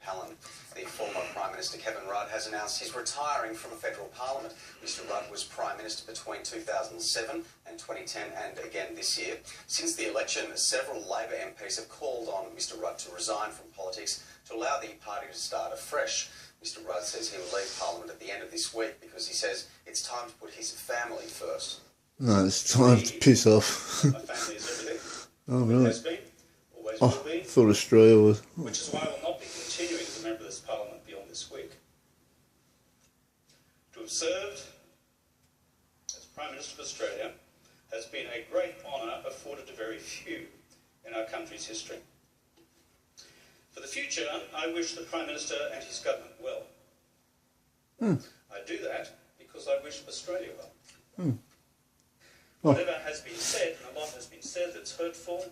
Palin. The former Prime Minister Kevin Rudd has announced he's retiring from federal parliament. Mr Rudd was Prime Minister between 2007 and 2010 and again this year. Since the election, several Labor MPs have called on Mr Rudd to resign from politics to allow the party to start afresh. Mr Rudd says he will leave Parliament at the end of this week because he says it's time to put his family first. No, it's time to piss off. My family is everything. Oh, really? Has been, always will be. I thought Australia was. Which is why I will not be continuing as a member of this Parliament beyond this week. To have served as Prime Minister of Australia has been a great honour afforded to very few in our country's history. For the future, I wish the Prime Minister and his government well. I do that because I wish Australia well. Whatever has been said, and a lot has been said that's hurtful,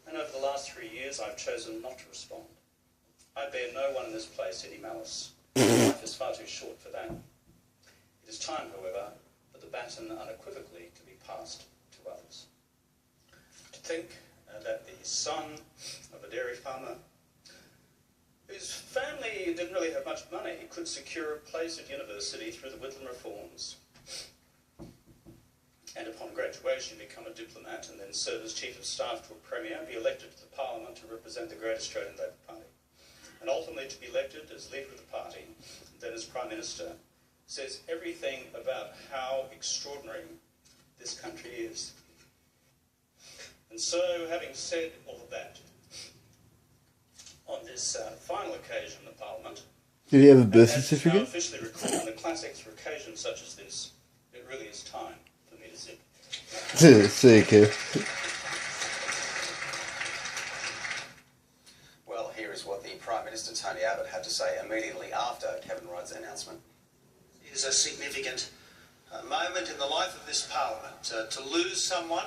and over the last 3 years I've chosen not to respond. I bear no one in this place any malice. Life is far too short for that. It is time, however, for the baton unequivocally to be passed to others. To think that the son of a dairy farmer, whose family didn't really have much money, could secure a place at university through the Whitlam reforms, and upon graduation become a diplomat and then serve as Chief of Staff to a Premier, be elected to the Parliament to represent the great Australian Labor Party, and ultimately to be elected as leader of the party, and then as Prime Minister, says everything about how extraordinary this country is. And so, having said all of that, on this final occasion of Parliament, Did he have a birth certificate? Officially recording the classics for occasions such as this, it really is time for me to zip. See you, Kev. Well, here is what the Prime Minister, Tony Abbott, had to say immediately after Kevin Rudd's announcement. It is a significant moment in the life of this Parliament to lose someone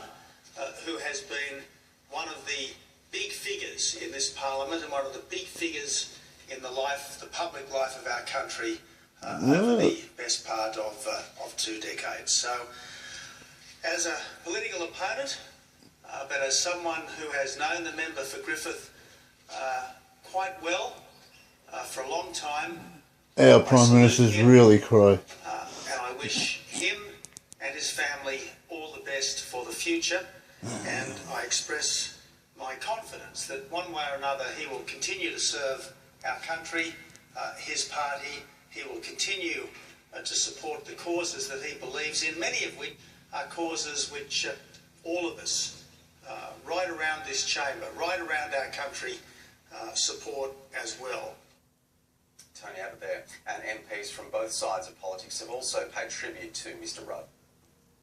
who has been one of the big figures in this Parliament and one of the big figures in the life, the public life of our country over the best part of 2 decades. So, as a political opponent, but as someone who has known the member for Griffith quite well for a long time. Our Prime Minister's really cry. And I wish him and his family all the best for the future, and I express my confidence that one way or another he will continue to serve our country, his party. He will continue to support the causes that he believes in, many of which are causes which all of us right around this chamber, right around our country, support as well. Tony Abbott there, and MPs from both sides of politics have also paid tribute to Mr Rudd.